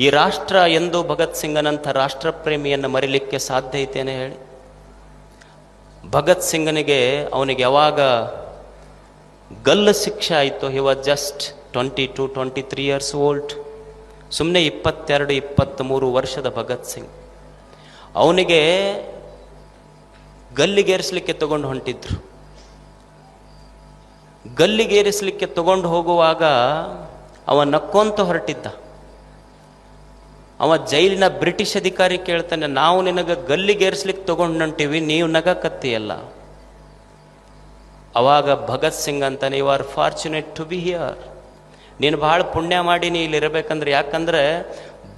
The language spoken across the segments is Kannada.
ಈ ರಾಷ್ಟ್ರ ಎಂದು ಭಗತ್ ಸಿಂಗನಂಥ ರಾಷ್ಟ್ರ ಪ್ರೇಮಿಯನ್ನು ಮರಿಲಿಕ್ಕೆ ಸಾಧ್ಯ ಐತೇನೆ ಹೇಳಿ? ಭಗತ್ ಸಿಂಗನಿಗೆ ಅವನಿಗೆ ಯಾವಾಗ ಗಲ್ಲು ಶಿಕ್ಷೆ ಆಯಿತು, he was just 22-23 years old. ಸುಮ್ಮನೆ 22-23 ವರ್ಷದ ಭಗತ್ ಸಿಂಗ್. ಅವನಿಗೆ ಗಲ್ಲಿಗೇರಿಸಲಿಕ್ಕೆ ತಗೊಂಡು ಹೊಂಟಿದ್ರು. ಗಲ್ಲಿಗೇರಿಸಲಿಕ್ಕೆ ತಗೊಂಡು ಹೋಗುವಾಗ ಅವ ನಕ್ಕೊಂತ ಹೊರಟಿದ್ದ. ಅವ ಜೈಲಿನ ಬ್ರಿಟಿಷ್ ಅಧಿಕಾರಿ ಕೇಳ್ತಾನೆ, ನಾವು ನಿನಗೆ ಗಲ್ಲಿಗೇರಿಸ್ಲಿಕ್ಕೆ ತಗೊಂಡು ಹೊಂಟಿವಿ, ನೀವು ನಗಕತ್ತೀಯಲ್ಲ. ಅವಾಗ ಭಗತ್ ಸಿಂಗ್ ಅಂತಾನೆ, you are fortunate to be here. ನೀನು ಬಹಳ ಪುಣ್ಯ ಮಾಡಿ ನೀ ಇಲ್ಲಿ ಇರಬೇಕಂದ್ರೆ. ಯಾಕಂದ್ರೆ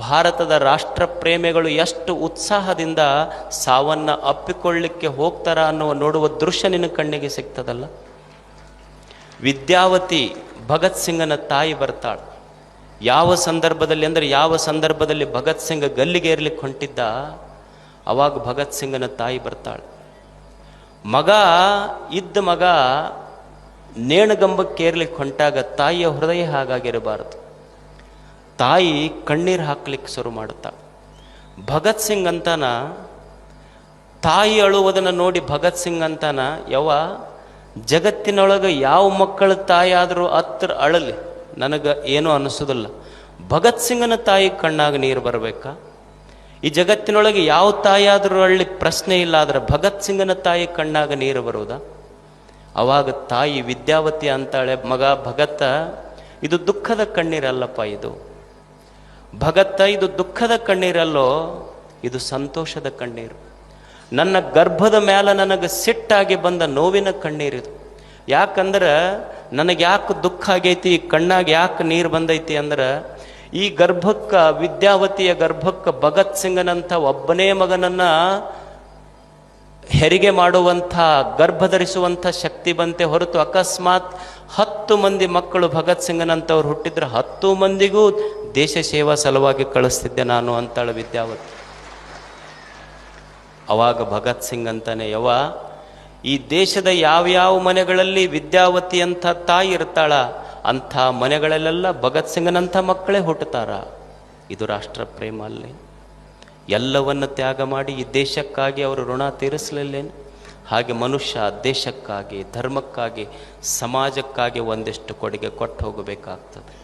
ಭಾರತದ ರಾಷ್ಟ್ರ ಪ್ರೇಮಿಗಳು ಎಷ್ಟು ಉತ್ಸಾಹದಿಂದ ಸಾವನ್ನ ಅಪ್ಪಿಕೊಳ್ಳಿಕ್ಕೆ ಹೋಗ್ತಾರ ಅನ್ನುವ ನೋಡುವ ದೃಶ್ಯ ನಿನ್ನ ಕಣ್ಣಿಗೆ ಸಿಗ್ತದಲ್ಲ. ವಿದ್ಯಾವತಿ ಭಗತ್ ಸಿಂಗನ ತಾಯಿ ಬರ್ತಾಳೆ. ಯಾವ ಸಂದರ್ಭದಲ್ಲಿ ಅಂದರೆ, ಯಾವ ಸಂದರ್ಭದಲ್ಲಿ ಭಗತ್ ಸಿಂಗ್ ಗಲ್ಲಿಗೇರ್ಲಿಕ್ಕೆ ಹೊಂಟಿದ್ದ, ಅವಾಗ ಭಗತ್ ಸಿಂಗನ ತಾಯಿ ಬರ್ತಾಳೆ. ಮಗ ನೇಣಗಂಬಕ್ಕೇರ್ಲಿಕ್ಕೆ ಹೊಂಟಾಗ ತಾಯಿಯ ಹೃದಯ ಹಾಗಾಗಿರಬಾರದು. ತಾಯಿ ಕಣ್ಣೀರು ಹಾಕ್ಲಿಕ್ಕೆ ಶುರು ಮಾಡುತ್ತಾಳೆ. ಭಗತ್ ಸಿಂಗ್ ಅಂತಾನ, ತಾಯಿ ಅಳುವುದನ್ನು ನೋಡಿ ಭಗತ್ ಸಿಂಗ್ ಅಂತಾನ, ಜಗತ್ತಿನೊಳಗೆ ಯಾವ ಮಕ್ಕಳ ತಾಯಿ ಆದರೂ ಹತ್ರ ಅಳಲಿ, ನನಗೆ ಏನೂ ಅನಿಸೋದಿಲ್ಲ. ಭಗತ್ ಸಿಂಗನ ತಾಯಿ ಕಣ್ಣಾಗ ನೀರು ಬರಬೇಕಾ? ಈ ಜಗತ್ತಿನೊಳಗೆ ಯಾವ ತಾಯಿ ಆದರೂ ಅಳ್ಳಿ ಪ್ರಶ್ನೆ ಇಲ್ಲ, ಆದರೆ ಭಗತ್ ಸಿಂಗನ ತಾಯಿ ಕಣ್ಣಾಗ ನೀರು ಬರುವುದಾ? ಅವಾಗ ತಾಯಿ ವಿದ್ಯಾವತಿ ಅಂತಾಳೆ, ಮಗ ಭಗತ್ತ, ಇದು ದುಃಖದ ಕಣ್ಣೀರಲ್ಲಪ್ಪ, ಇದು ಭಗತ್ತ, ಇದು ದುಃಖದ ಕಣ್ಣೀರಲ್ಲೋ, ಇದು ಸಂತೋಷದ ಕಣ್ಣೀರು. ನನ್ನ ಗರ್ಭದ ಮೇಲೆ ನನಗೆ ಸಿಟ್ಟಾಗಿ ಬಂದ ನೋವಿನ ಕಣ್ಣೀರಿದು. ಯಾಕಂದ್ರೆ ನನಗೆ ಯಾಕೆ ದುಃಖ ಆಗೈತಿ, ಕಣ್ಣಾಗ ಯಾಕೆ ನೀರು ಬಂದೈತಿ ಅಂದ್ರೆ, ಈ ಗರ್ಭಕ್ಕೆ, ವಿದ್ಯಾವತಿಯ ಗರ್ಭಕ್ಕೆ ಭಗತ್ ಸಿಂಗನಂಥ ಒಬ್ಬನೇ ಮಗನನ್ನ ಹೆರಿಗೆ ಮಾಡುವಂಥ, ಗರ್ಭಧರಿಸುವಂಥ ಶಕ್ತಿ ಬಂತೆ ಹೊರತು ಅಕಸ್ಮಾತ್ 10 ಮಂದಿ ಮಕ್ಕಳು ಭಗತ್ ಸಿಂಗನಂಥವ್ರು ಹುಟ್ಟಿದ್ರೆ 10 ಮಂದಿಗೂ ದೇಶ ಸೇವಾ ಸಲುವಾಗಿ ಕಳಿಸ್ತಿದ್ದೆ ನಾನು ಅಂತಾಳೆ ವಿದ್ಯಾವತಿ. ಅವಾಗ ಭಗತ್ ಸಿಂಗ್ ಅಂತಾನೆ, ಈ ದೇಶದ ಯಾವ್ಯಾವ ಮನೆಗಳಲ್ಲಿ ವಿದ್ಯಾವತಿ ಅಂತ ತಾಯಿ ಇರ್ತಾಳ, ಅಂಥ ಮನೆಗಳಲ್ಲೆಲ್ಲ ಭಗತ್ ಸಿಂಗನಂಥ ಮಕ್ಕಳೇ ಹುಟ್ಟುತ್ತಾರ. ಇದು ರಾಷ್ಟ್ರ ಪ್ರೇಮ ಅಲ್ಲಿ. ಎಲ್ಲವನ್ನು ತ್ಯಾಗ ಮಾಡಿ ಈ ದೇಶಕ್ಕಾಗಿ ಅವರು ಋಣ ತೀರಿಸಲಿಲ್ಲೇನು? ಹಾಗೆ ಮನುಷ್ಯ ದೇಶಕ್ಕಾಗಿ, ಧರ್ಮಕ್ಕಾಗಿ, ಸಮಾಜಕ್ಕಾಗಿ ಒಂದಿಷ್ಟು ಕೊಡುಗೆ ಕೊಟ್ಟು ಹೋಗಬೇಕಾಗ್ತದೆ.